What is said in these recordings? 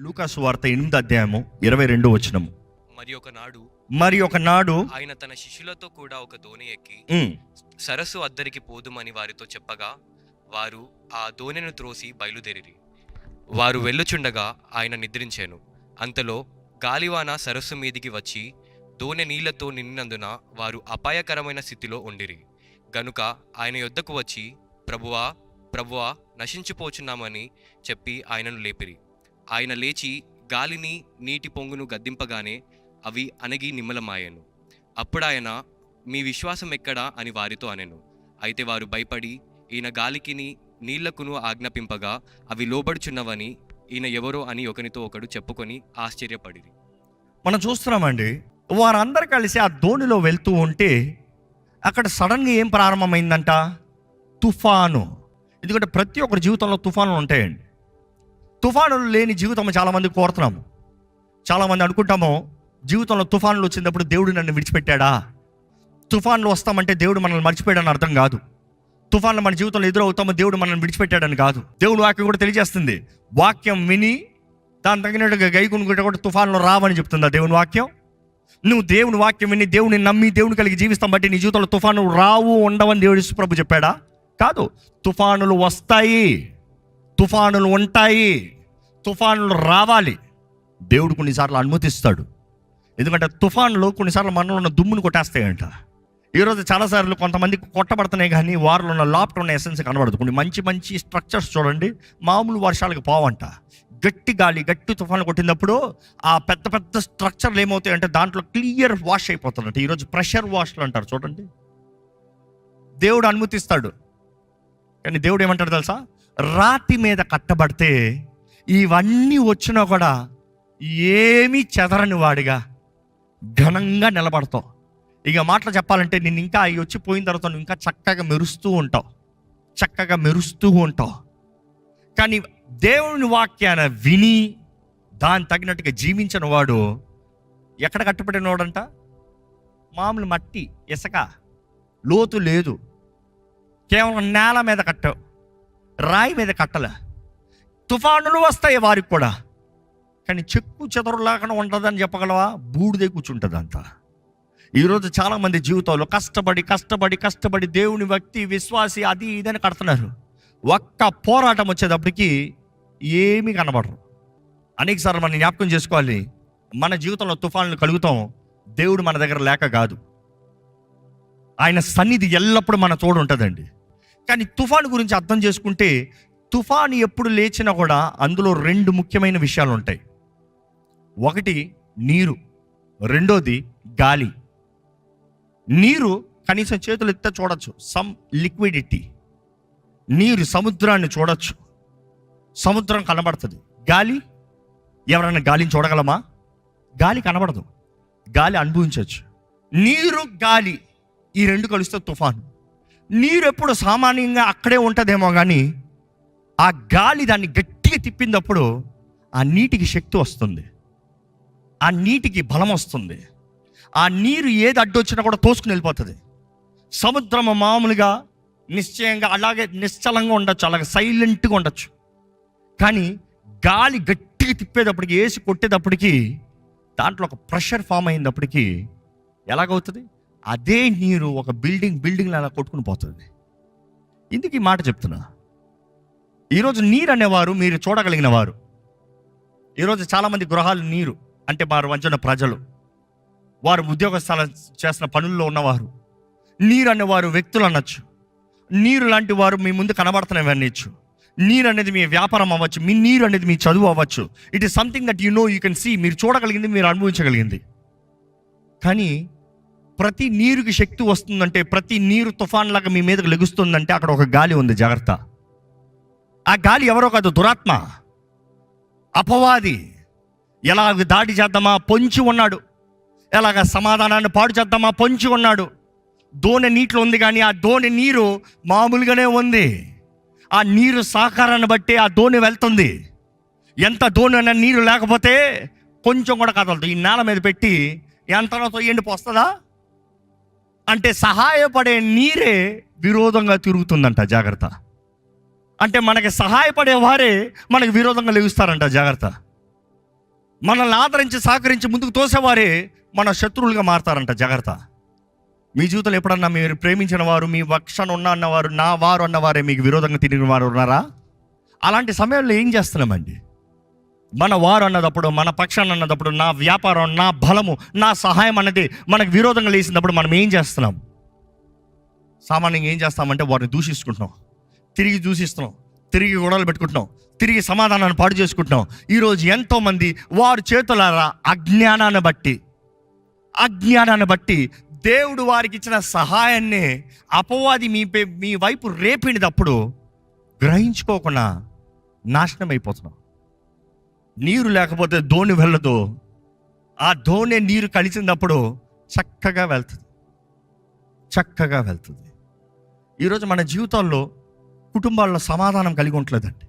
లూకాసు వార్త 8వ అధ్యాయము 22వ వచనము. మరి ఒకనాడు ఆయన తన శిష్యులతో కూడా ఒక దోణి ఎక్కి సరస్సు అద్దరికి పోదుమని వారితో చెప్పగా వారు ఆ దోణిని త్రోసి బయలుదేరిరి. వారు వెళ్ళుచుండగా ఆయన నిద్రించెను. అంతలో గాలివాన సరస్సు మీదికి వచ్చి దోణి నీళ్లతో నిండినందున వారు అపాయకరమైన స్థితిలో ఉండిరి. గనుక ఆయన యొద్దకు వచ్చి, ప్రభువా ప్రభువా, నశించిపోచున్నామని చెప్పి ఆయనను లేపిరి. ఆయన లేచి గాలిని నీటి పొంగును గద్దింపగానే అవి అణగి నిమ్మలమాయెను. అప్పుడాయన, మీ విశ్వాసం ఎక్కడా అని వారితో అనెను. అయితే వారు భయపడి ఈయన గాలికిని నీళ్లకును ఆజ్ఞాపింపగా అవి లోబడుచున్నవని, ఈయన ఎవరో అని ఒకరితో ఒకడు చెప్పుకొని ఆశ్చర్యపడిరి. మనం చూస్తున్నామండి, వారందరూ కలిసి ఆ దోణిలో వెళ్తూ ఉంటే అక్కడ సడన్గా ఏం ప్రారంభమైందంట? తుఫాను. ఎందుకంటే ప్రతి ఒక్కరి జీవితంలో తుఫానులు ఉంటాయండి. తుఫానులు లేని జీవితం చాలామంది కోరుతున్నాము. చాలామంది అనుకుంటాము, జీవితంలో తుఫానులు వచ్చినప్పుడు దేవుడు నన్ను విడిచిపెట్టాడా? తుఫాన్లు వస్తామంటే దేవుడు మనల్ని మర్చిపోయాడని అర్థం కాదు. తుఫాన్లు మన జీవితంలో ఎదురవుతామో దేవుడు మనల్ని విడిచిపెట్టాడని కాదు. దేవుడు వాక్యం కూడా తెలియజేస్తుంది. వాక్యం విని దాని తగినట్టుగా గైకొనుకుంటే కూడా తుఫాన్లు రావని చెప్తుందా దేవుని వాక్యం? నువ్వు దేవుని వాక్యం విని దేవుని నమ్మి దేవుని కలిగి జీవిస్తాం బట్టి నీ జీవితంలో తుఫానులు రావు, ఉండవని దేవుడు యేసు ప్రభు చెప్పాడా? కాదు. తుఫానులు వస్తాయి, తుఫానులు ఉంటాయి, తుఫానులు రావాలి. దేవుడు కొన్నిసార్లు అనుమతిస్తాడు. ఎందుకంటే తుఫాన్లు కొన్నిసార్లు మనలో ఉన్న దుమ్మును కొట్టేస్తాయంట. ఈరోజు చాలాసార్లు కొంతమందికి కొట్టబడుతున్నాయి, కానీ వారిలో ఉన్న లోపల ఉన్న ఎసెన్స్ కనబడదు. కొన్ని మంచి మంచి స్ట్రక్చర్స్ చూడండి, మామూలు వర్షాలకు పోవంట. గట్టి గాలి, గట్టి తుఫాను కొట్టినప్పుడు ఆ పెద్ద పెద్ద స్ట్రక్చర్లు ఏమవుతాయంటే దాంట్లో క్లియర్ వాష్ అయిపోతుందంట. ఈరోజు ప్రెషర్ వాష్లు అంటారు చూడండి. దేవుడు అనుమతిస్తాడు, కానీ దేవుడు ఏమంటాడు తెలుసా? రాతి మీద కట్టబడితే ఇవన్నీ వచ్చినా కూడా ఏమీ చెదరని వాడిగా ఘనంగా నిలబడతావు. ఇక మాటలు చెప్పాలంటే నేను ఇంకా అవి వచ్చిపోయిన తర్వాత నువ్వు ఇంకా చక్కగా మెరుస్తూ ఉంటావు, చక్కగా మెరుస్తూ ఉంటావు. కానీ దేవుని వాక్యాన్ని విని దాని తగినట్టుగా జీవించిన వాడు ఎక్కడ కట్టబడిన వాడంట? మామూలు మట్టి, ఇసుక, లోతు లేదు. కేవలం నేల మీద కట్టావు, రాయి మీద కట్టలే. తుఫానులు వస్తాయి వారికి కూడా, కానీ చెక్కు చెదరు లేకుండా ఉంటుందని చెప్పగలవా? బూడిదే కూర్చుంటుంది అంతా. ఈరోజు చాలామంది జీవితంలో కష్టపడి కష్టపడి కష్టపడి దేవుని వ్యక్తి విశ్వాసి అది ఇదని కడుతున్నారు. ఒక్క పోరాటం వచ్చేటప్పటికి ఏమీ కనబడరు. అనేకసార్లు మనం జ్ఞాపకం చేసుకోవాలి, మన జీవితంలో తుఫానులు కలుగుతాం దేవుడు మన దగ్గర లేక కాదు. ఆయన సన్నిధి ఎల్లప్పుడూ మన తోడు ఉంటుందండి. కానీ తుఫాను గురించి అర్థం చేసుకుంటే, తుఫాను ఎప్పుడు లేచినా కూడా అందులో 2 ముఖ్యమైన విషయాలు ఉంటాయి. ఒకటి నీరు, రెండోది గాలి. నీరు కనీసం చేతులు ఎత్తే చూడొచ్చు, సమ్ లిక్విడిటీ. నీరు సముద్రాన్ని చూడొచ్చు, సముద్రం కనబడుతుంది. గాలి, ఎవరైనా గాలిని చూడగలమా? గాలి కనబడదు, గాలి అనుభవించవచ్చు. నీరు, గాలి ఈ 2 కలిస్తే తుఫాను. నీరు ఎప్పుడు సామాన్యంగా అక్కడే ఉంటుందేమో, కానీ ఆ గాలి దాన్ని గట్టిగా తిప్పినప్పుడు ఆ నీటికి శక్తి వస్తుంది, ఆ నీటికి బలం వస్తుంది. ఆ నీరు ఏది అడ్డొచ్చినా కూడా తోసుకుని వెళ్ళిపోతుంది. సముద్రము మామూలుగా నిశ్చయంగా అలాగే నిశ్చలంగా ఉండొచ్చు, అలాగే సైలెంట్గా ఉండొచ్చు. కానీ గాలి గట్టిగా తిప్పేటప్పటికి, వేసి కొట్టేటప్పటికి దాంట్లో ఒక ప్రెషర్ ఫామ్ అయినప్పటికీ ఎలాగవుతుంది? అదే నీరు ఒక బిల్డింగ్ అలా కొట్టుకుని పోతుంది. ఇందుకు ఈ మాట చెప్తున్నా. ఈరోజు నీరు అనేవారు మీరు చూడగలిగిన వారు. ఈరోజు చాలామంది గృహాలు నీరు అంటే వారు వంచిన ప్రజలు, వారు ఉద్యోగస్థాలు చేసిన పనుల్లో ఉన్నవారు. నీరు అనేవారు వ్యక్తులు అనొచ్చు. నీరు లాంటి వారు మీ ముందు కనబడుతున్నవి అనొచ్చు. నీరు అనేది మీ వ్యాపారం అవ్వచ్చు, మీ నీరు అనేది మీ చదువు అవ్వచ్చు. It is something that you can see. మీరు చూడగలిగింది, మీరు అనుభవించగలిగింది. కానీ ప్రతి నీరుకి శక్తి వస్తుందంటే, ప్రతి నీరు తుఫాన్ లాగా మీ మీదకి లెగుస్తుందంటే అక్కడ ఒక గాలి ఉంది, జాగ్రత్త. ఆ గాలి ఎవరో కాదు, దురాత్మ, అపవాది. ఎలాగ దాడి చేద్దామా పొంచి ఉన్నాడు, ఎలాగ సమాధానాన్ని పాడు చేద్దామా పొంచి ఉన్నాడు. దోణి నీటిలో ఉంది, కానీ ఆ దోణి నీరు మామూలుగానే ఉంది. ఆ నీరు సహకారాన్ని బట్టి ఆ దోణి వెళ్తుంది. ఎంత దోణి అన్న నీరు లేకపోతే కొంచెం కూడా కదలదు. ఈ నేల మీద పెట్టి ఎంతనో ఎండిపోస్తుందా అంటే సహాయపడే నీరే విరోధంగా తిరుగుతుందంట, జాగ్రత్త. అంటే మనకి సహాయపడే వారే మనకు విరోధంగా లెగుస్తారంట, జాగ్రత్త. మనల్ని ఆదరించి సహకరించి ముందుకు తోసేవారే మన శత్రువులుగా మారతారంట. జాగ్రత్త. మీ జీవితంలో ఎప్పుడన్నా మీరు ప్రేమించిన వారు, మీ పక్షాన ఉన్న అన్నవారు, నా వారు అన్నవారే మీకు విరోధంగా తిరిగిన వారు ఉన్నారా? అలాంటి సమయంలో ఏం చేస్తున్నామండి? మన వారు అన్నదప్పుడు, మన పక్షాన అన్నదప్పుడు, నా వ్యాపారం, నా బలము, నా సహాయం అన్నది మనకు విరోధంగా లేసినప్పుడు మనం ఏం చేస్తున్నాం? సామాన్యంగా ఏం చేస్తామంటే వారిని దూషించుకుంటున్నాం, తిరిగి దూషిస్తున్నాం, తిరిగి గొడవలు పెట్టుకుంటున్నాం, తిరిగి సమాధానాన్ని పాడు చేసుకుంటున్నాం. ఈరోజు ఎంతోమంది వారి చేతులారా అజ్ఞానాన్ని బట్టి దేవుడు వారికి ఇచ్చిన సహాయాన్ని అపవాది మీ వైపు రేపినప్పుడు గ్రహించుకోకుండా నాశనం అయిపోతున్నాం. నీరు లేకపోతే దోణి వెళ్ళదు. ఆ దోణి నీరు కలిసినప్పుడు చక్కగా వెళ్తుంది. ఈరోజు మన జీవితాల్లో కుటుంబాల్లో సమాధానం కలిగి ఉండలేదండి.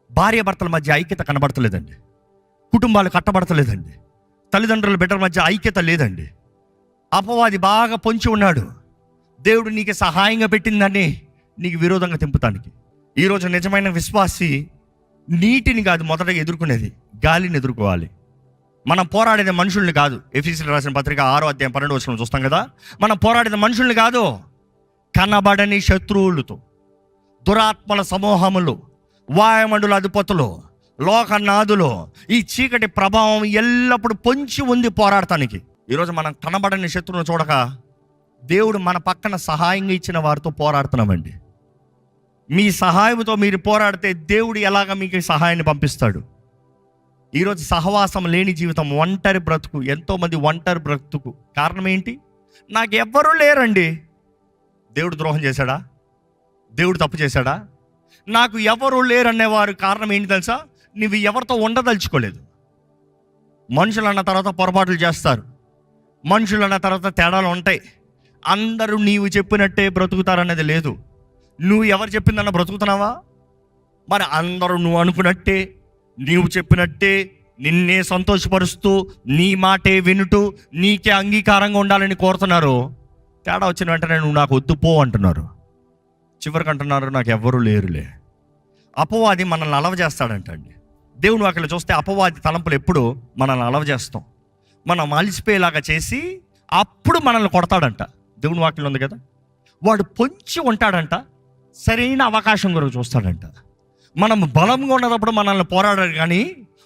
భార్యాభర్తల మధ్య ఐక్యత కనబడతలేదండి. కుటుంబాలు కట్టబడతలేదండి. తల్లిదండ్రుల బిడ్డల మధ్య ఐక్యత లేదండి. అపవాది బాగా పొంచి ఉన్నాడు. దేవుడు నీకు సహాయంగా పెట్టిందని నీకు విరోధంగా తింపుతానికి. ఈరోజు నిజమైన విశ్వాసి నీటిని కాదు మొదటగా ఎదుర్కొనేది, గాలిని ఎదుర్కోవాలి. మనం పోరాడేది మనుషుల్ని కాదు. ఎఫెసీయులకు రాసిన పత్రిక 6వ అధ్యాయం 12వ వచనం చూస్తాం కదా. మనం పోరాడేది మనుషుల్ని కాదు, కనబడని శత్రువులతో, దురాత్మల సమూహములు, వాయుమండల అధిపతులు, లోకనాథులు, ఈ చీకటి ప్రభావం ఎల్లప్పుడూ పొంచి ఉంది పోరాడటానికి. ఈరోజు మనం కనబడని శత్రువును చూడక దేవుడు మన పక్కన సహాయంగా ఇచ్చిన వారితో పోరాడుతున్నామండి. మీ సహాయంతో మీరు పోరాడితే దేవుడు ఎలాగ మీకు సహాయాన్ని పంపిస్తాడు? ఈరోజు సహవాసం లేని జీవితం, ఒంటరి బ్రతుకు. ఎంతోమంది ఒంటరి బ్రతుకు కారణం ఏంటి? నాకు ఎవ్వరూ లేరండి. దేవుడు ద్రోహం చేశాడా? దేవుడు తప్పు చేశాడా? నాకు ఎవరు లేరనేవారు కారణం ఏంటి తెలుసా? నువ్వు ఎవరితో ఉండదలుచుకోలేదు. మనుషులు అన్న తర్వాత పొరపాట్లు చేస్తారు, మనుషులు అన్న తర్వాత తేడాలు ఉంటాయి. అందరూ నీవు చెప్పినట్టే బ్రతుకుతారనేది లేదు. నువ్వు ఎవరు చెప్పిందన్న బ్రతుకుతున్నావా? మరి అందరూ నువ్వు అనుకున్నట్టే, నీవు చెప్పినట్టే, నిన్నే సంతోషపరుస్తూ, నీ మాటే వినుటూ, నీకే అంగీకారంగా ఉండాలని కోరుతున్నారు. తేడా వచ్చిన వెంటనే నువ్వు నాకు వద్దు పో అంటున్నారు. చివరికి అంటున్నారు నాకు ఎవ్వరూ లేరులే. అపవాది మనల్ని అలవ చేస్తాడంటండి. దేవుని వాక్యలో చూస్తే అపవాది తలంపులు ఎప్పుడు మనల్ని అలవ చేస్తాం, మనం అలిసిపోయేలాగా చేసి అప్పుడు మనల్ని కొడతాడంట. దేవుని వాక్యంలో ఉంది కదా, వాడు పొంచి ఉంటాడంట, సరైన అవకాశం కొరకు చూస్తాడంట. మనం బలంగా ఉన్నప్పుడు మనల్ని పోరాడాడు, కానీ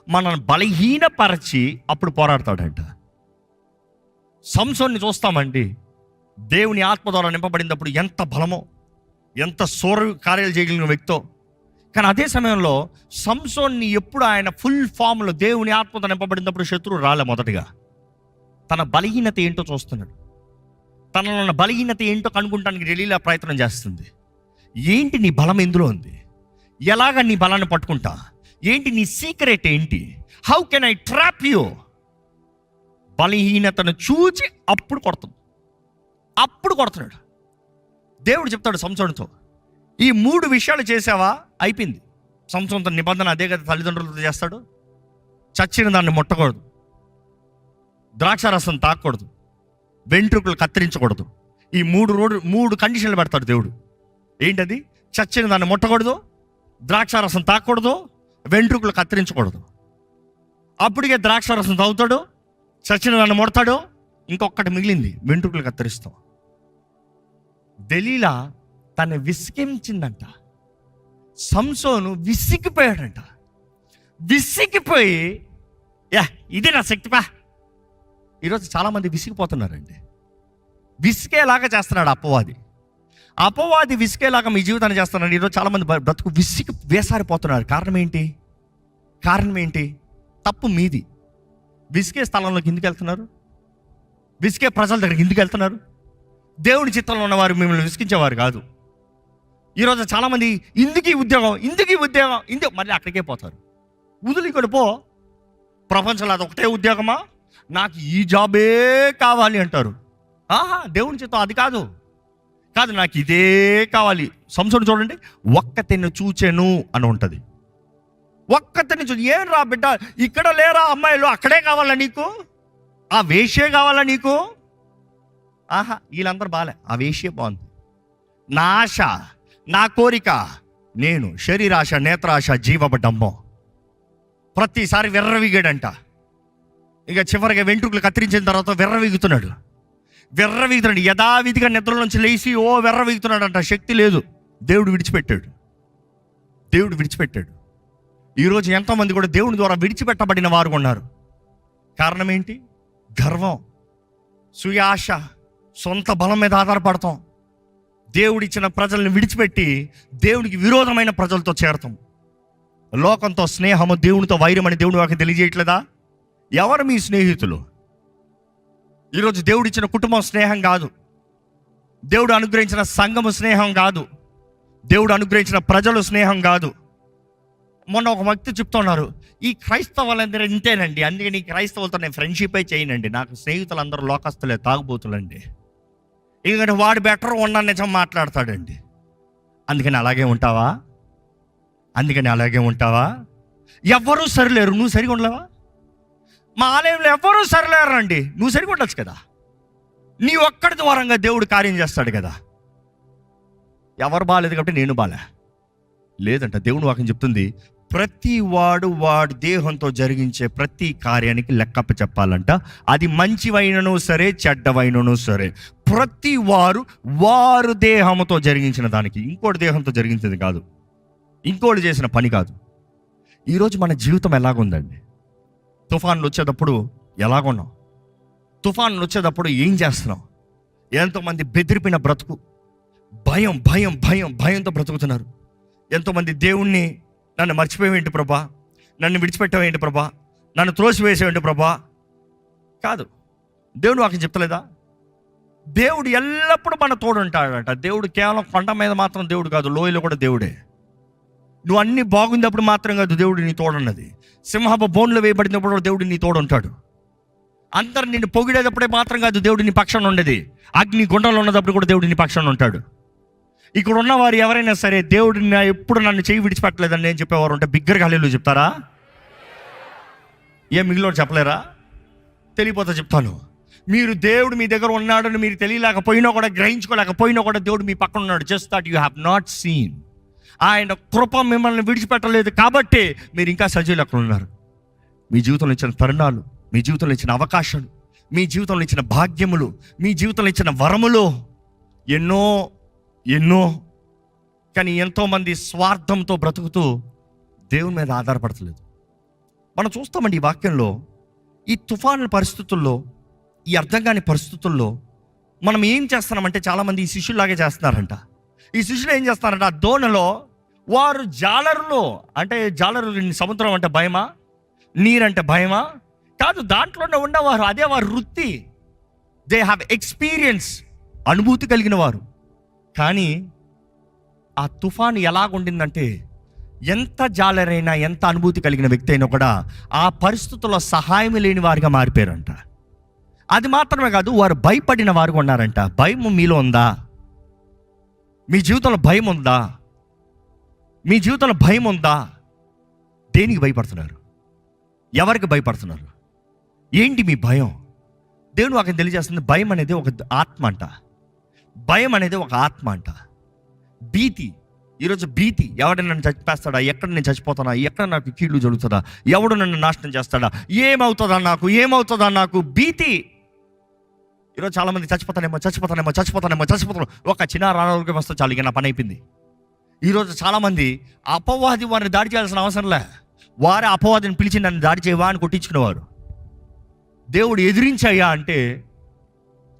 మనల్ని బలహీనపరచి అప్పుడు పోరాడతాడంట. సంసోన్ని చూస్తామండి, దేవుని ఆత్మ ద్వారా నింపబడినప్పుడు ఎంత బలమో, ఎంత శూర కార్యాలు చేయగలిగిన వ్యక్తో. కానీ అదే సమయంలో సంసోన్ని ఎప్పుడు ఆయన ఫుల్ ఫామ్లో దేవుని ఆత్మతో నింపబడినప్పుడు శత్రువు రాలే. మొదటిగా తన బలహీనత ఏంటో చూస్తున్నాడు. తనలో ఉన్న బలహీనత ఏంటో కనుక్కుంటానికి డెలీలా ప్రయత్నం చేస్తుంది. ఏంటి నీ బలం ఎందులో ఉంది? ఎలాగ నీ బలాన్ని పట్టుకుంటా? ఏంటి నీ సీక్రెట్ ఏంటి? How can I trap you? బలహీనతను చూచి అప్పుడు కొడుతున్నాడు. దేవుడు చెప్తాడు సంసోనుతో, ఈ 3 విషయాలు చేసావా అయిపోయింది. సంసోనుతో నిబంధన అదే కదా తల్లిదండ్రులతో చేస్తాడు. చచ్చిన దాన్ని ముట్టకూడదు, ద్రాక్షారసం తాకూడదు, వెంట్రుకలు కత్తిరించకూడదు. ఈ 3 కండిషన్లు పెడతాడు దేవుడు. ఏంటది? చచ్చిన దాన్ని ముట్టకూడదు, ద్రాక్షారసం తాకూడదు, వెంట్రుకలు కత్తిరించకూడదు. అప్పటికే ద్రాక్షారసం తాగుతాడు, చచ్చిన దాన్ని ముడతాడు, ఇంకొకటి మిగిలింది, వెంట్రుకలు కత్తిరిస్తాం. దెలీలా తను విసిగించిందంట. సంసోను విసిగిపోయాడంట. విసిగిపోయి ఇది నా శక్తిపా. ఈరోజు చాలామంది విసిగిపోతున్నారండి. విసిగేలాగా చేస్తున్నాడు అపవాది విసిగేలాగా మీ జీవితాన్ని చేస్తున్నాడు. ఈరోజు చాలామంది బ్రతుకు విసిగి వేసారిపోతున్నారు. కారణం ఏంటి? తప్పు మీది. విసిగే స్థలంలోకి ఎందుకు వెళ్తున్నారు? విసిగే ప్రజల దగ్గరికి ఎందుకు వెళ్తున్నారు? దేవుని చిత్తంలో ఉన్నవారు మిమ్మల్ని విసిగించేవారు కాదు. ఈరోజు చాలామంది ఇందుకీ ఉద్యోగం మళ్ళీ అక్కడికే పోతారు. వదిలికొని పో. ప్రపంచంలో అది ఒకటే ఉద్యోగమా? నాకు ఈ జాబే కావాలి అంటారు. దేవుని చిత్తం అది కాదు, నాకు ఇదే కావాలి. సంసోను చూడండి, ఒక్కతిని చూచెను అని ఉంటుంది. ఒక్కతిని ఏం రా బిడ్డ, ఇక్కడ లేరా అమ్మాయిలు, అక్కడే కావాలా నీకు? ఆ వేషే కావాలా నీకు? వీళ్ళందరూ బాలే, ఆ వేషే బాగుంది. నా ఆశ, నా కోరిక, నేను శరీరాశ, నేత్రాశ, జీవబడ్డమ్మో. ప్రతిసారి విర్రవిగాడంట. ఇక చివరిగా వెంట్రుకలు కత్తిరించిన తర్వాత విర్రవీగుతున్నాడు. యథావిధిగా నిద్రలోంచి లేచి విర్రవీగుతున్నాడు అంట. శక్తి లేదు. దేవుడు విడిచిపెట్టాడు. ఈరోజు ఎంతోమంది కూడా దేవుని ద్వారా విడిచిపెట్టబడిన వారు ఉన్నారు. కారణం ఏంటి? గర్వం, సుయాశ, సొంత బలం మీద ఆధారపడతాం. దేవుడిచ్చిన ప్రజల్ని విడిచిపెట్టి దేవునికి విరోధమైన ప్రజలతో చేరతాం. లోకంతో స్నేహము, దేవునితో వైరం అని దేవుని వాక్యం తెలియజేయట్లేదా? ఎవరు మీ స్నేహితులు? ఈరోజు దేవుడిచ్చిన కుటుంబం స్నేహం కాదు, దేవుడు అనుగ్రహించిన సంఘము స్నేహం కాదు, దేవుడు అనుగ్రహించిన ప్రజలు స్నేహం కాదు. మొన్న ఒక వ్యక్తి చెప్తున్నారు, ఈ క్రైస్తవులందరూ ఇంతేనండి, అందుకని ఈ క్రైస్తవులతో నేను ఫ్రెండ్షిప్ చేయనండి, నాకు స్నేహితులు అందరూ లోకస్తులే, తాగుబోతులండి, ఎందుకంటే వాడు బెటర్ ఉన్న నిజం మాట్లాడతాడండి. అందుకని అలాగే ఉంటావా? ఎవ్వరూ సరిలేరు, నువ్వు సరిగా ఉండలేవా? మా ఆలయంలో ఎవ్వరూ సరిలేరు అండి, నువ్వు సరిగా ఉండొచ్చు కదా. నీ ఒక్కడి ద్వారంగా దేవుడు కార్యం చేస్తాడు కదా. ఎవరు బాగాలేదు కాబట్టి నేను బాలే లేదంట. దేవుని వాక్యం చెప్తుంది, ప్రతి వాడు దేహంతో జరిగించే ప్రతి కార్యానికి లెక్కప్ప చెప్పాలంట. అది మంచివైనను సరే, చెడ్డవైనను సరే, ప్రతి వారు దేహంతో జరిగించిన దానికి, ఇంకోటి దేహంతో జరిగించేది కాదు, ఇంకోటి చేసిన పని కాదు. ఈరోజు మన జీవితం ఎలాగుందండి? తుఫాన్లు వచ్చేటప్పుడు ఎలాగున్నాం? తుఫాన్లు వచ్చేటప్పుడు ఏం చేస్తున్నాం? ఎంతోమంది బెదిరిపిన బ్రతుకు, భయంతో బ్రతుకుతున్నారు. ఎంతోమంది దేవుణ్ణి, నన్ను మర్చిపోయేంటి ప్రభా, నన్ను విడిచిపెట్టవేంటి ప్రభా, నన్ను త్రోసివేసేవేంటి ప్రభా. కాదు, దేవుడు వాక్యం చెప్తలేదా? దేవుడు ఎల్లప్పుడూ మన తోడు ఉంటాడట. దేవుడు కేవలం కొండ మీద మాత్రం దేవుడు కాదు, లోయలో కూడా దేవుడే. నువ్వు అన్ని బాగుందప్పుడు మాత్రం కాదు దేవుడు నీ తోడున్నది. సింహపు బోన్లో వేయబడినప్పుడు దేవుడు నీ తోడు ఉంటాడు. అందరు నిన్ను పొగిడేటప్పుడే మాత్రం కాదు దేవుడు నీ పక్షాన ఉండేది. అగ్ని గుండంలో ఉన్నప్పుడు కూడా దేవుడు నీ పక్షాన ఉంటాడు. ఇక్కడ ఉన్నవారు ఎవరైనా సరే దేవుడిని ఎప్పుడు నన్ను చేయి విడిచిపెట్టలేదని నేను చెప్పేవారు ఉంటే బిగ్గరగా హల్లెలూయా చెప్తారా? మిగిలిన చెప్పలేరా? తెలియపోతే చెప్తాను. మీరు దేవుడు మీ దగ్గర ఉన్నాడని మీరు తెలియలేకపోయినా కూడా, గ్రహించుకోలేకపోయినా కూడా దేవుడు మీ పక్కన ఉన్నాడు. Just that you have not seen. ఆయన కృప మిమ్మల్ని విడిచిపెట్టలేదు కాబట్టి మీరు ఇంకా సజీవులు అక్కడ ఉన్నారు. మీ జీవితంలో ఇచ్చిన తరుణాలు, మీ జీవితంలో ఇచ్చిన అవకాశాలు, మీ జీవితంలో ఇచ్చిన భాగ్యములు, మీ జీవితంలో ఇచ్చిన వరములు ఎన్నో. కానీ ఎంతోమంది స్వార్థంతో బ్రతుకుతూ దేవుని మీద ఆధారపడతలేదు. మనం చూస్తామండి ఈ వాక్యంలో, ఈ తుఫాను పరిస్థితుల్లో, ఈ అర్థం కాని పరిస్థితుల్లో మనం ఏం చేస్తున్నామంటే, చాలామంది ఈ శిష్యుల్లాగే చేస్తున్నారంట. ఈ శిష్యులు ఏం చేస్తున్నారంటే, ఆ దోణిలో వారు జాలరులో, అంటే జాలరు సముద్రం అంటే భయమా, నీరంటే భయమా? కాదు, దాంట్లోనే ఉన్నవారు, అదే వారి వృత్తి. దే హ్యావ్ ఎక్స్పీరియన్స్, అనుభూతి కలిగిన వారు. కానీ ఆ తుఫాను ఎలాగుండిందంటే, ఎంత జాలరైనా, ఎంత అనుభూతి కలిగిన వ్యక్తి అయినా కూడా ఆ పరిస్థితుల్లో సహాయం లేని వారిగా మారిపోయారంట. అది మాత్రమే కాదు, వారు భయపడిన వారుగా ఉన్నారంట. భయం మీలో ఉందా? మీ జీవితంలో భయం ఉందా? మీ జీవితంలో భయం ఉందా? దేనికి భయపడుతున్నారు? ఎవరికి భయపడుతున్నారు? ఏంటి మీ భయం? దేవుడు వాక్యం తెలియజేస్తుంది, భయం అనేది ఒక ఆత్మ అంట. భయం అనేది ఒక ఆత్మ అంట. భీతి, ఈరోజు భీతి, ఎవడు నన్ను చచ్చిపేస్తాడా, ఎక్కడ నేను చచ్చిపోతానా, ఎక్కడ నాకు కీళ్ళు జరుగుతుందా, ఎవడు నన్ను నాశనం చేస్తాడా, ఏమవుతుందా నాకు భీతి. ఈరోజు చాలామంది చచ్చిపోతానేమో. ఒక చిన్న అనారోగ్యం వస్తే చాలు, ఇక నా పని అయిపోయింది. ఈరోజు చాలామంది అపవాది వారిని దాడి చేయాల్సిన అవసరంలే, వారే అపవాదిని పిలిచి నన్ను దాడి చేయవా అని కొట్టించుకునేవారు. దేవుడు ఎదిరించాయా అంటే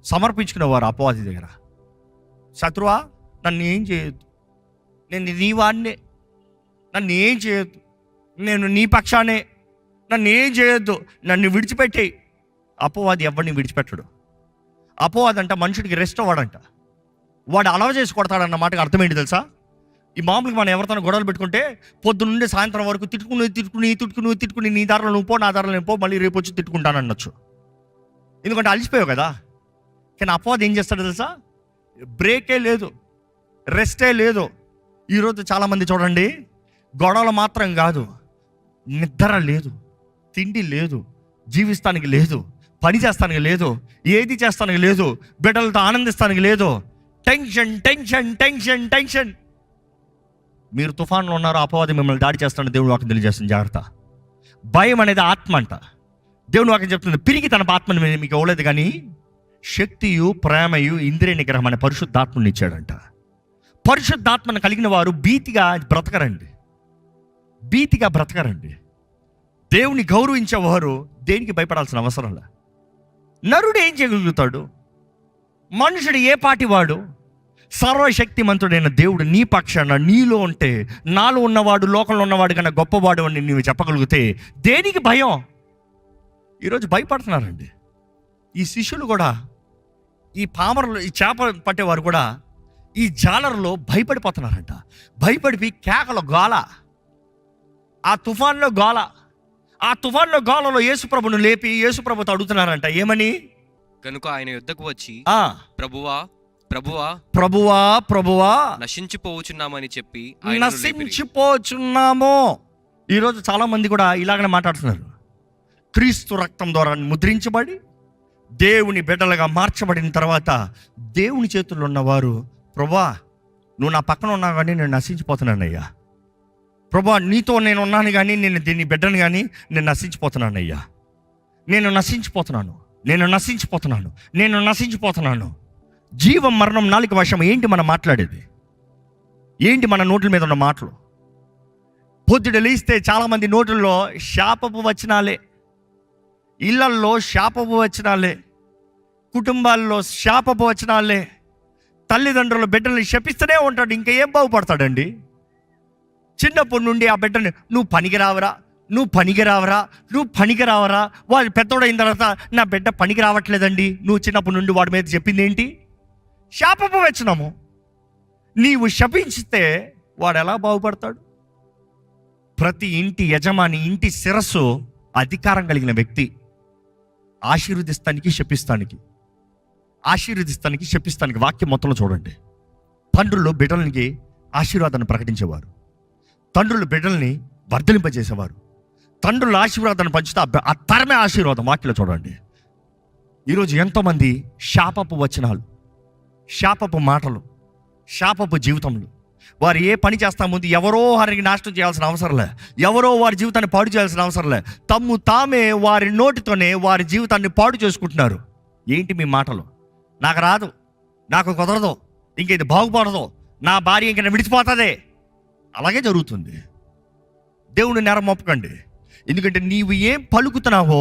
సమర్పించుకునేవారు అపవాది దగ్గర. శత్రువా, నన్ను ఏం చేయొద్దు, నేను నీ వాడినే, నన్ను ఏం చేయొద్దు, నేను నీ పక్షానే, నన్ను ఏం చేయొద్దు, నన్ను విడిచిపెట్టేయి. అపవాది ఎవరిని విడిచిపెట్టడు. అపవాది అంట మనుషుడికి రెస్ట్ అవ్వడంట. వాడు అలవ చేసి కొడతాడన్న మాటకి అర్థం ఏంటి తెలుసా? ఈ మామూలుగా మనం ఎవరితో గొడవలు పెట్టుకుంటే పొద్దున్నుండి సాయంత్రం వరకు తిట్టుకుని నీ దారిలో నువ్వు పో, నా దారిలో నేను పో, మళ్ళీ రేపు వచ్చి తిట్టుకుంటాను అనొచ్చు, ఎందుకంటే అలసిపోయావు కదా. కానీ అపవాది ఏం చేస్తాడు తెలుసా? బ్రేకే లేదు, రెస్టే లేదు. ఈరోజు చాలామంది చూడండి, గొడవలు మాత్రం కాదు, నిద్ర లేదు, తిండి లేదు, జీవిస్తానికి లేదు, పని చేస్తానికి లేదు, ఏది చేస్తానికి లేదు, బిడ్డలతో ఆనందిస్తానికి లేదు. టెన్షన్. మీరు తుఫాన్లో ఉన్నారు, అపవాది మిమ్మల్ని దాడి చేస్తాను దేవుడు వాక్యం తెలియజేస్తుంది, జాగ్రత్త. భయం అనేది ఆత్మ అంట. దేవుని వాక్యం చెప్తుంది, పిరికి తన ఆత్మని మీకు ఇవ్వలేదు కానీ శక్తియు ప్రేమయు ఇంద్రియ నిగ్రహం అనే పరిశుద్ధాత్మని ఇచ్చాడంట. పరిశుద్ధాత్మను కలిగిన వారు భీతిగా బ్రతకరండి. దేవుని గౌరవించేవారు దేనికి భయపడాల్సిన అవసరం లే. నరుడు ఏం చేయగలుగుతాడు? మనుషుడు ఏ పాటి వాడు? సర్వశక్తిమంతుడైన దేవుడు నీ పక్షాన నీలో ఉంటే, నాలో ఉన్నవాడు లోకంలో ఉన్నవాడు కన్నా గొప్పవాడు అని నువ్వు చెప్పగలిగితే దేనికి భయం? ఈరోజు భయపడుతున్నారండి. ఈ శిష్యులు కూడా, ఈ పామరులు, ఈ చేప పట్టేవారు కూడా ఈ జాలరులో భయపడిపోతున్నారంట. భయపడిపోయి కేకల గోల, ఆ తుఫాన్లో గోలలో యేసుప్రభును లేపి యేసుప్రభుతో అడుగుతున్నారంట, ఏమని? కనుక ఆయన యుద్ధకు వచ్చి, ప్రభువా నశించిపోవచ్చున్నామని చెప్పి నశించిపోచున్నామో. ఈరోజు చాలా మంది కూడా ఇలాగనే మాట్లాడుతున్నారు. క్రీస్తు రక్తం ద్వారా ముద్రించబడి దేవుని బిడ్డలుగా మార్చబడిన తర్వాత దేవుని చేతుల్లో ఉన్నవారు, ప్రభువా నువ్వు నా పక్కన ఉన్నావు కానీ నేను నశించిపోతున్నానయ్యా, ప్రభువా నీతో నేను ఉన్నాను కానీ నేను దీన్ని బిడ్డను కానీ నేను నశించిపోతున్నానయ్యా, నేను నశించిపోతున్నాను. జీవం మరణం నాలుక వశం. ఏంటి మనం మాట్లాడేది? ఏంటి మన నోట్ల మీద ఉన్న మాటలు? పొద్దుట లేస్తే చాలామంది నోటుల్లో శాపపు వచనాలే, ఇళ్లల్లో శాపపు వచనాలే, కుటుంబాల్లో శాపపు వచనాలే. తల్లిదండ్రులు బిడ్డల్ని శపిస్తూనే ఉంటాడు. ఇంకా ఏం బాగుపడతాడండి? చిన్నప్పటి నుండి ఆ బిడ్డని నువ్వు పనికి రావరా. వాడు పెద్దోడైన తర్వాత నా బిడ్డ పనికి రావట్లేదండి, నువ్వు చిన్నప్పటి నుండి వాడి మీద చెప్పింది ఏంటి? శాపపు వచనము. నీవు శపించితే వాడు ఎలా బాగుపడతాడు? ప్రతి ఇంటి యజమాని, ఇంటి శిరస్సు అధికారం కలిగిన వ్యక్తి. ఆశీర్వదిస్తానికి శపిస్తానికి వాక్యం మొత్తంలో చూడండి. తండ్రులు బిడ్డలకి ఆశీర్వాదాన్ని ప్రకటించేవారు, తండ్రులు బిడ్డల్ని వర్ధలింపజేసేవారు. తండ్రుల ఆశీర్వాదాన్ని పంచుతా ఆ తరమే ఆశీర్వాదం. వాక్యంలో చూడండి. ఈరోజు ఎంతోమంది శాపపు వచనాలు, శాపపు మాటలు, శాపపు జీవితంలో. వారు ఏ పని చేస్తా ముందు ఎవరో వారికి నాశనం చేయాల్సిన అవసరం లే, ఎవరో వారి జీవితాన్ని పాడు చేయాల్సిన అవసరం లే. తామే వారి నోటితోనే వారి జీవితాన్ని పాడు చేసుకుంటున్నారు. ఏంటి మీ మాటలు? నాకు రాదు, నాకు కుదరదు, ఇంక ఇది బాగుపడదు, నా భార్య ఇంక విడిచిపోతుంది. అలాగే జరుగుతుంది. దేవుని నేరం ఒప్పుకోండి. ఎందుకంటే నీవు ఏం పలుకుతున్నావో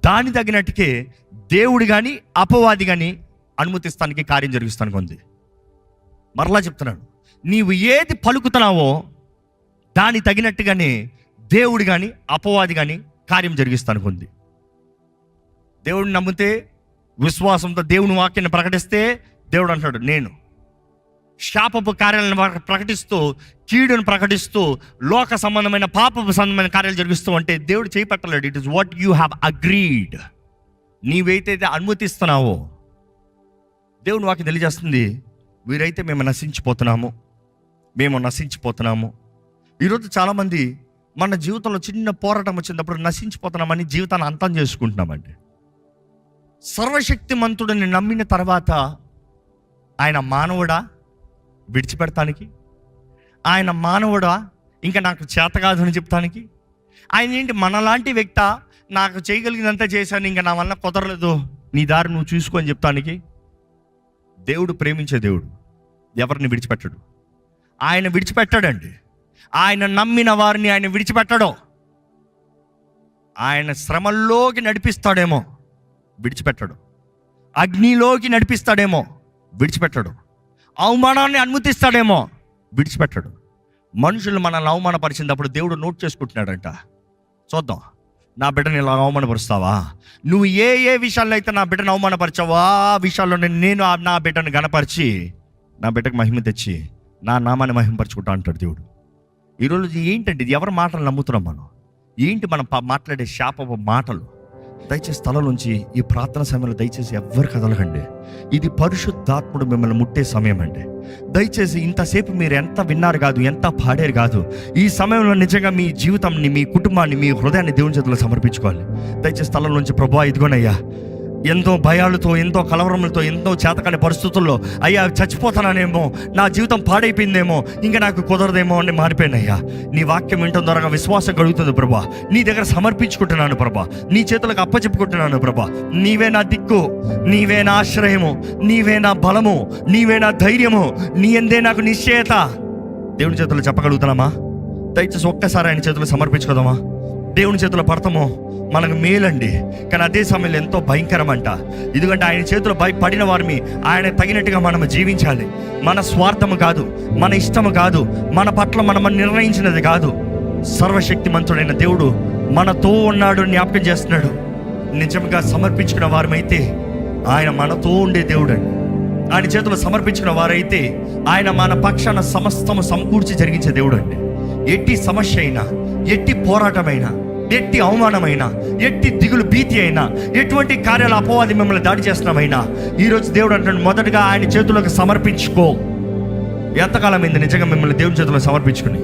దాని తగినట్టుకే దేవుడు కానీ అపవాది కానీ అనుమతిస్తానికి, కార్యం జరిగిస్తానికి ఉంది. మరలా చెప్తున్నాను, నీవు ఏది పలుకుతున్నావో దాని తగినట్టుగానే దేవుడు కానీ అపవాది కానీ కార్యం జరిగిస్తానికి ఉంది. దేవుడిని నమ్మితే, విశ్వాసంతో దేవుని వాక్యాన్ని ప్రకటిస్తే దేవుడు అంటాడు, నేను శాపపు కార్యాలను ప్రకటిస్తూ, కీడును ప్రకటిస్తూ, లోక సంబంధమైన పాపపు సంబంధమైన కార్యాలు జరిగిస్తూ అంటే దేవుడు చేపట్టలేడు. It is what you have agreed. నీవైతే అనుమతిస్తున్నావో దేవుని వాక్యం తెలియజేస్తుంది, వీరైతే మేము నశించిపోతున్నాము. ఈరోజు చాలామంది మన జీవితంలో చిన్న పోరాటం వచ్చినప్పుడు నశించిపోతున్నామని జీవితాన్ని అంతం చేసుకుంటున్నామండి. సర్వశక్తిమంతుడిని నమ్మిన తర్వాత ఆయన మానవుడా విడిచిపెడతానికి? ఆయన మానవుడా ఇంకా నాకు చేత కాదు అని చెప్తానికి? ఆయన ఏంటి మనలాంటి వ్యక్త? నాకు చేయగలిగినంత చేశాను, ఇంకా నా వల్ల కుదరలేదు, నీ దారి నువ్వు చూసుకొని చెప్తానికి? దేవుడు ప్రేమించే దేవుడు ఎవరిని విడిచిపెట్టడు. ఆయన విడిచిపెట్టాడండి. ఆయన నమ్మిన వారిని ఆయన విడిచిపెట్టడు. ఆయన శ్రమల్లోకి నడిపిస్తాడేమో, విడిచిపెట్టడు. అగ్నిలోకి నడిపిస్తాడేమో, విడిచిపెట్టడు. అవమానాన్ని అనుమతిస్తాడేమో, విడిచిపెట్టడు. మనుషులు మనల్ని అవమానపరిచినప్పుడు దేవుడు నోట్ చేసుకుంటున్నాడంట. చూద్దాం, నా బిడ్డని ఇలా అవమానపరుస్తావా? నువ్వు ఏ విషయాల్లో అయితే నా బిడ్డను అవమానపరిచావో ఆ విషయాల్లో నేను నా బిడ్డను గణపరిచి నా బిడ్డకు మహిమ తెచ్చి నా నామాన్ని మహిమపరచుకుంటా అంటాడు దేవుడు. ఈరోజు ఏంటంటే ఇది ఎవరి మాటలు నమ్ముతున్నాం మనం? ఏంటి మనం మాట్లాడే శాపపు మాటలు? దయచేసి స్థలం నుంచి ఈ ప్రార్థన సమయంలో దయచేసి ఎవ్వరు కదలకండి. ఇది పరిశుద్ధాత్ముడు మిమ్మల్ని ముట్టే సమయం అండి. దయచేసి ఇంతసేపు మీరు ఎంత విన్నారు కాదు, ఎంత పాడారు కాదు. ఈ సమయంలో నిజంగా మీ జీవితాన్ని, మీ కుటుంబాన్ని, మీ హృదయాన్ని దేవుని చేతుల్లో సమర్పించుకోవాలి. దయచేసి స్థలం నుంచి, ప్రభువా ఇదిగోనయ్యా ఎంతో భయాలతో, ఎంతో కలవరములతో, ఎంతో చేతకాని పరిస్థితుల్లో అయ్యా చచ్చిపోతానేమో, నా జీవితం పాడైపోయిందేమో, ఇంకా నాకు కుదరదేమో అని మారిపోయినయ్యా. నీ వాక్యం వింటం ద్వారా విశ్వాసం కలుగుతుంది ప్రభా. నీ దగ్గర సమర్పించుకుంటున్నాను ప్రభా, నీ చేతులకు అప్పచెప్పుకుంటున్నాను ప్రభా. నీవే నా దిక్కు, నీవే నా ఆశ్రయము, నీవే నా బలము, నీవే నా ధైర్యము, నీ అందే నాకు నిశ్చయత. దేవుని చేతులు చెప్పగలుగుతామా? దయచేసి ఒక్కసారి ఆయన చేతులు సమర్పించుకోదామా? దేవుని చేతులు పడతామో మనకు మేలండి, కానీ అదే సమయంలో ఎంతో భయంకరమంట. ఎందుకంటే ఆయన చేతులు పడిన వారిని ఆయన తగినట్టుగా మనం జీవించాలి. మన స్వార్థము కాదు, మన ఇష్టము కాదు, మన పట్ల మనం నిర్ణయించినది కాదు. సర్వశక్తిమంతుడైన దేవుడు మనతో ఉన్నాడు, జ్ఞాపకం చేస్తున్నాడు. నిజంగా సమర్పించుకున్న వారమైతే ఆయన మనతో ఉండే దేవుడు అండి. ఆయన చేతులు సమర్పించుకున్న వారైతే ఆయన మన పక్షాన సమస్తము సమకూర్చి జరిగించే దేవుడు అండి. ఎట్టి సమస్య అయినా, ఎట్టి పోరాటమైనా, ఎట్టి అవమానమైనా, ఎట్టి దిగులు భీతి అయినా, ఎటువంటి కార్యాల అపవాది మిమ్మల్ని దాడి చేస్తున్నామైనా, ఈరోజు దేవుడు అంటాడు మొదటగా ఆయన చేతులకు సమర్పించుకో. ఎంతకాలం అయింది నిజంగా మిమ్మల్ని దేవుని చేతులకు సమర్పించుకుని?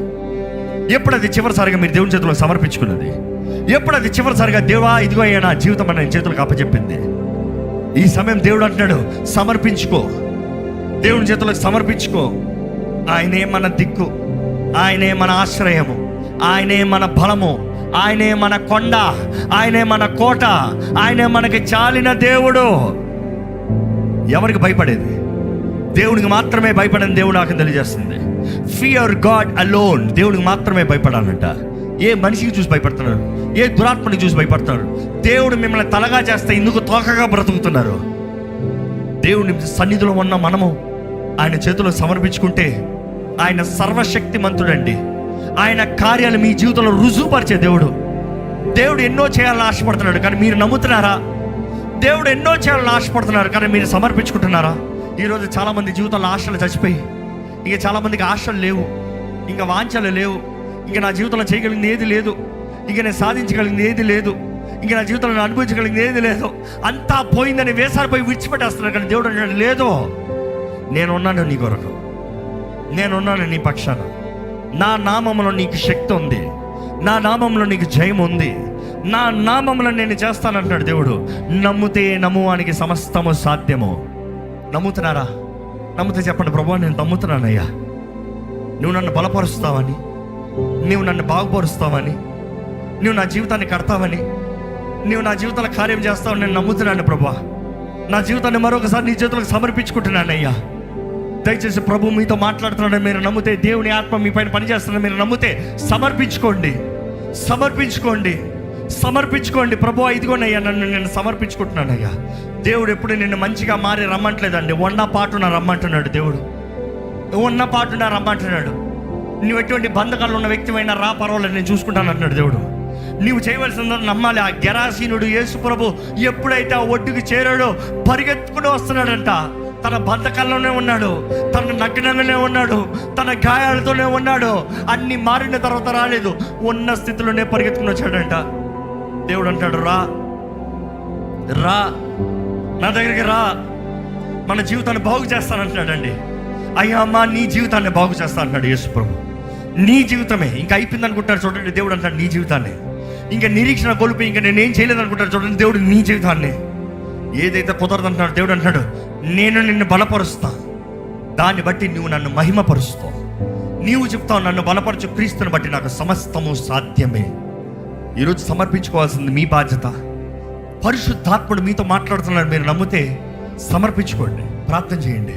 ఎప్పుడు అది చివరిసారిగా మీరు దేవుని చేతులకు సమర్పించుకున్నది? ఎప్పుడు అది చివరిసారిగా దేవా ఇదిగో అయ్యా నా జీవితం అని చేతులకు అప్పచెప్పింది? ఈ సమయం దేవుడు అంటున్నాడు సమర్పించుకో, దేవుని చేతులకు సమర్పించుకో. ఆయనే మన దిక్కు, ఆయనే మన ఆశ్రయము, ఆయనే మన బలము, ఆయనే మన కొండ, ఆయనే మన కోట, ఆయనే మనకి చాలిన దేవుడు. ఎవరికి భయపడేది? దేవుడికి మాత్రమే భయపడని దేవుడు నాకు తెలియజేస్తుంది. Fear God alone. దేవుడికి మాత్రమే భయపడాలంట. ఏ మనిషికి చూసి భయపడుతున్నారు? ఏ దురాత్మని చూసి భయపడుతున్నారు? దేవుడు మిమ్మల్ని తలగా చేస్తే ఇందుకు తోకగా బ్రతుకుతున్నారు. దేవుని సన్నిధిలో ఉన్న మనము ఆయన చేతుల్లో సమర్పించుకుంటే ఆయన సర్వశక్తిమంతుడండి. ఆయన కార్యాలు మీ జీవితంలో రుజువుపరిచే దేవుడు. దేవుడు ఎన్నో చేయాలని ఆశపడుతున్నాడు, కానీ మీరు నమ్ముతున్నారా? దేవుడు ఎన్నో చేయాలని ఆశపడుతున్నారు, కానీ మీరు సమర్పించుకుంటున్నారా? ఈరోజు చాలామంది జీవితంలో ఆశలు చచ్చిపోయి, ఇంకా చాలామందికి ఆశలు లేవు, ఇంకా వాంఛలు లేవు. ఇంకా నా జీవితంలో చేయగలిగింది ఏది లేదు, ఇంకా నేను సాధించగలిగింది ఏది లేదు, ఇంకా నా జీవితంలో నేను అనుభవించగలిగింది ఏది లేదు, అంతా పోయిందని వేసారిపోయి విడిచిపెట్టేస్తున్నారు. కానీ దేవుడు అన్నాడు లేదు, నేనున్నాను నీ కొరకు, నేనున్నాను నీ పక్షాన. నా నామంలో నీకు శక్తి ఉంది, నా నామంలో నీకు జయం ఉంది, నా నామంలో నేను చేస్తానంటున్నాడు దేవుడు. నమ్మితే నమ్మువానికి సమస్తము సాధ్యము. నమ్ముతున్నారా? నమ్మితే చెప్పండి, ప్రభువా నేను నమ్ముతున్నానయ్యా, నువ్వు నన్ను బలపరుస్తావని, నువ్వు నన్ను బాగుపరుస్తావని, నువ్వు నా జీవితాన్ని కడతావని, నువ్వు నా జీవితంలో కార్యం చేస్తావని నేను నమ్ముతున్నాను ప్రభువా. నా జీవితాన్ని మరొకసారి నీ చేతులకు సమర్పించుకుంటున్నానయ్యా. దయచేసి ప్రభు మీతో మాట్లాడుతున్నాడు. మీరు నమ్మితే, దేవుని ఆత్మ మీ పైన పనిచేస్తున్నాడు, మీరు నమ్మితే సమర్పించుకోండి, సమర్పించుకోండి, సమర్పించుకోండి. ప్రభు ఇదిగోనయ్యా నన్ను నేను సమర్పించుకుంటున్నానయ్యా. దేవుడు ఎప్పుడు నిన్ను మంచిగా మారి రమ్మంటలేదండి, ఉన్న పాటున రమ్మంటున్నాడు దేవుడు. ఉన్న పాటున రమ్మంటున్నాడు. నువ్వు ఎటువంటి బంధకాలు ఉన్న వ్యక్తివైనా రా, పర్వాలేదు నేను చూసుకుంటాను అంటున్నాడు దేవుడు. నీవు చేయవలసిందని నమ్మాలి. ఆ గెరాసీనుడు యేసు ప్రభు ఎప్పుడైతే ఆ ఒడ్డుకు చేరాడో పరిగెత్తుకుని వస్తున్నాడంట. తన బంధకాల్లోనే ఉన్నాడు, తన నగ్నంగానే ఉన్నాడు, తన గాయాలతోనే ఉన్నాడు. అన్ని మారిన తర్వాత రాలేదు, ఉన్న స్థితిలోనే పరిగెత్తుకుని వచ్చాడంట. దేవుడు అంటాడు రా, రా నా దగ్గరికి రా, మన జీవితాన్ని బాగు చేస్తానంటున్నాడండి. అయ్యా అమ్మా నీ జీవితాన్ని బాగు చేస్తా అంటున్నాడు యేసు ప్రభు. నీ జీవితమే ఇంకా అయిపోయింది అనుకుంటారు చూడండి, దేవుడు అంటాడు నీ జీవితాన్ని. ఇంకా నిరీక్షణ కోల్పోయి ఇంకా నేనేం చేయలేదు అనుకుంటారు చూడండి, దేవుడు నీ జీవితాన్ని. ఏదైతే కుదరదు అంటున్నాడు దేవుడు అంటాడు నేను నిన్ను బలపరుస్తా, దాన్ని బట్టి నువ్వు నన్ను మహిమపరుస్తావు. నీవు చెప్తావు నన్ను బలపరచు, క్రీస్తుని బట్టి నాకు సమస్తము సాధ్యమే. ఈరోజు సమర్పించుకోవాల్సింది మీ బాధ్యత. పరిశుద్ధాత్ముడు మీతో మాట్లాడుతున్నాడు, మీరు నమ్మితే సమర్పించుకోండి, ప్రార్థన చేయండి,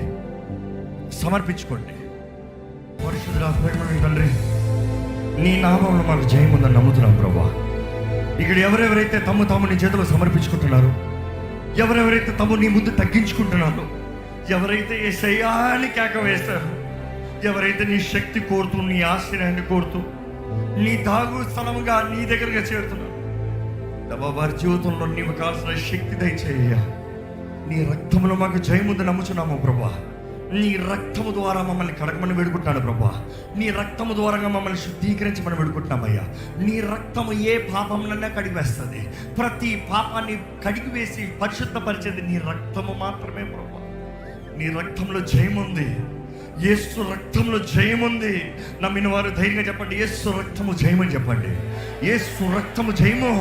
సమర్పించుకోండి. పరిశుద్ధాత్మ తండ్రి, నీ నామంలో మాకు జయం ఉందని నమ్ముతున్నాం ప్రభా. ఇక్కడ ఎవరెవరైతే తమ్ము నీ చేతిలో సమర్పించుకుంటున్నారు, ఎవరెవరైతే తమ్ము నీ ముందు తగ్గించుకుంటున్నారు, ఎవరైతే యేసయ్యా అని కేక వేస్తారు, ఎవరైతే నీ శక్తి కోరుతూ, నీ ఆశ్రయాన్ని కోరుతూ, నీ దాగు స్థలముగా నీ దగ్గరగా చేరుతున్నారు, వారి జీవితంలో నీవు కావాల్సిన శక్తి దయచేయ. నీ రక్తంలో మాకు జయం ఉందని నమ్ముచున్నాము ప్రభా. నీ రక్తము ద్వారా మమ్మల్ని కడగమని వేడుకుంటున్నాను ప్రభా. నీ రక్తము ద్వారా మమ్మల్ని శుద్ధీకరించి మనం వేడుకుంటున్నామయ్యా. నీ రక్తము ఏ పాపంలోనే కడిగివేస్తుంది. ప్రతి పాపాన్ని కడిగివేసి పరిశుద్ధపరిచేది నీ రక్తము మాత్రమే ప్రభా. నీ రక్తంలో జయం ఉంది, యేసు రక్తంలో జయం ఉంది. నమ్మిన వారు ధైర్యంగా చెప్పండి, యేసు రక్తము జయమని చెప్పండి. యేసు రక్తము జయము.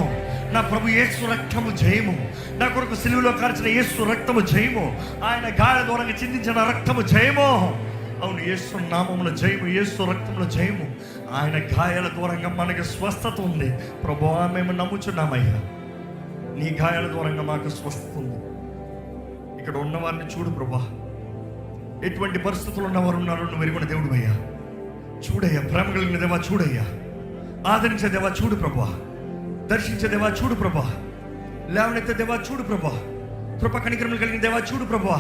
నా ప్రభు యేసు రక్తము జయము, నా కొరకు సిలువలో కార్చిన యేసు రక్తము జయము, ఆయన గాయాల ద్వారా చిందించిన రక్తము జయము. అవును, యేసు నామములో జయము, యేసు రక్తంలో జయము. ఆయన గాయాల దూరంగా మనకి స్వస్థత ఉంది. ప్రభువా, మేము నమ్ముచున్నామయ్యా, నీ గాయాల దూరంగా మాకు స్వస్థత ఉంది. ఇక్కడ ఉన్నవారిని చూడు ప్రభా, ఎటువంటి పరిస్థితులు ఉన్నవారు ఉన్నారో నువ్వు ఎరుగున దేవుడు అయ్యా. చూడయ్యా, ప్రేమ కలిగిన దేవా చూడయ్యా, ఆదరించే దేవా చూడు ప్రభా, దర్శించే దేవా చూడు ప్రభా, లేవనెత్తే దేవా చూడు ప్రభా, కృప కనికరములు కలిగిన దేవా చూడు ప్రభా.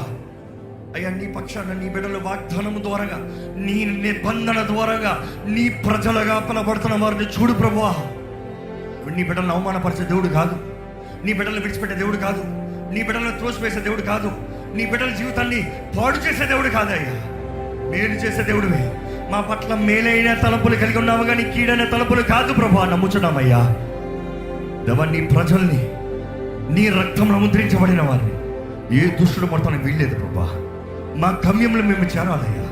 అయ్యా, నీ పక్షాన నీ బిడ్డల వాగ్దానము ద్వారాగా, నీ నిబంధన ద్వారాగా నీ ప్రజలుగా పిలబడుతున్న వారిని చూడు ప్రభా. నీ బిడ్డలను అవమానపరిచే దేవుడు కాదు, నీ బిడ్డలను విడిచిపెట్టే దేవుడు కాదు, నీ బిడ్డలను త్రోసివేసే దేవుడు కాదు, నీ బిడ్డల జీవితాన్ని పాడు చేసే దేవుడు కాదయ్యా, మేలు చేసే దేవుడివే. మా పట్ల మేలైన తలపులు కలిగి ఉన్నావు కానీ కీడైన తలపులు కాదు ప్రభా. నమ్ముచున్నామయ్యా దేవా, నీ ప్రజల్ని నీ రక్తంలో ముద్రించబడిన వారిని ఏ దుష్టుడు మొత్తానికి వీల్లేదు ప్రభా. మా గమ్యంలో మేము చేరాలయ్యా,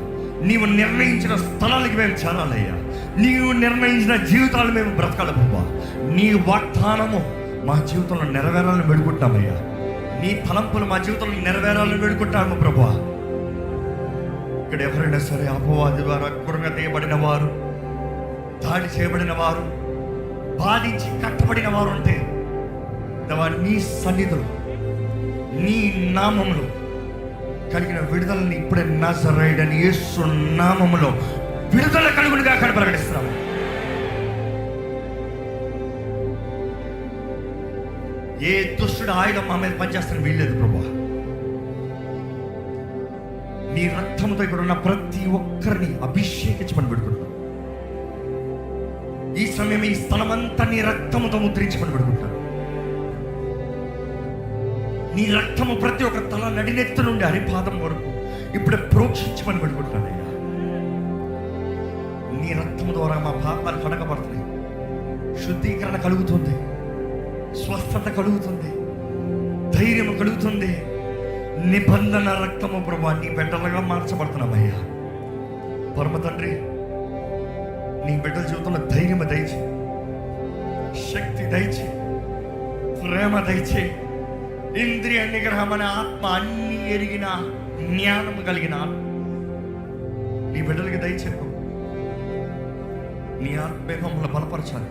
నీవు నిర్ణయించిన స్థలాలకి మేము చేరాలయ్యా, నీవు నిర్ణయించిన జీవితాలు మేము బ్రతకాలి ప్రభా. నీ వాగ్దానము మా జీవితంలో నెరవేరాలని వేడుకుంటామయ్యా, నీ తలంపులు మా జీవితంలో నెరవేరాలని వేడుకుంటాము ప్రభా. ఇక్కడ ఎవరైనా సరే అపవాది ద్వారా కురంగతీయబడిన వారు, దాడి చేయబడిన వారు, బాధించి కట్టబడిన వారు ఉంటే దేవా, నీ సన్నిధిలో నీ నామములో కలిగిన విడుదలని ఇప్పుడే నజరేయుడైన యేసు నామములో విడుదల కలుగునుగా అక్కడ ప్రకటిస్తున్నాము. ఏ దుష్టుడు ఆయుధం మా మీద పనిచేస్తాను వీల్లేదు ప్రభా. నీ రక్తముతో ఇక్కడ ఉన్న ప్రతి ఒక్కరిని అభిషేకించమని పెడుకుంటున్నాం. ఈ సమయం ఈ స్థలమంతా నీ రక్తముతో ముద్రించమని పెడుకుంటాను. నీ రక్తము ప్రతి ఒక్క తల నడినెత్తు నుండి అరిపాదం వరకు ఇప్పుడే ప్రోక్షించమని పెడుకుంటానయ్యా. నీ రక్తము ద్వారా మా పాపాలు కడగబడుతున్నాయి, శుద్ధీకరణ కలుగుతుంది, స్వస్థత కలుగుతుంది, ధైర్యం కలుగుతుంది. నిబంధన రక్తము ప్రభా, నీ బిడ్డలుగా మార్చబడుతున్నామయ్యా. పరమ తండ్రి, నీ బిడ్డల జీవితంలో ధైర్యం దయచి, శక్తి దయచి, ప్రేమ దయచి, ఇంద్రియ నిగ్రహం అనే ఆత్మ అన్ని ఎరిగిన జ్ఞానం కలిగిన నీ బిడ్డలకి దయచేపు. నీ ఆత్మే మమ్మల్ని బలపరచాలి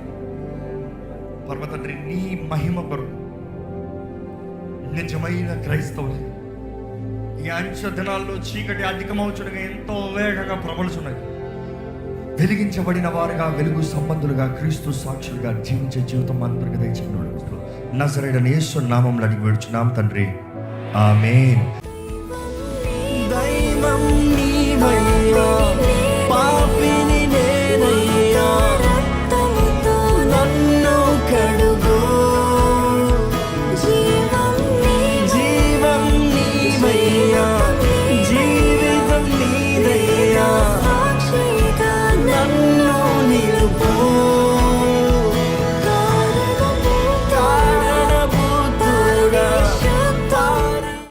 పరమ తండ్రి. నీ మహిమ కొరకు నిజమైన క్రైస్తవులు ఈ అంచె దినాల్లో చీకటి అధికమవుచుడుగా ఎంతో వేగంగా ప్రబలుచున్నది. వెలిగించబడిన వారుగా, వెలుగు సంబంధులుగా, క్రీస్తు సాక్షులుగా జీవించే జీవితం అందరికీ దయచేసి నజరేయుడైన యేసు నామములో అడిగి వేడుచున్నాం తండ్రి, ఆమేన్.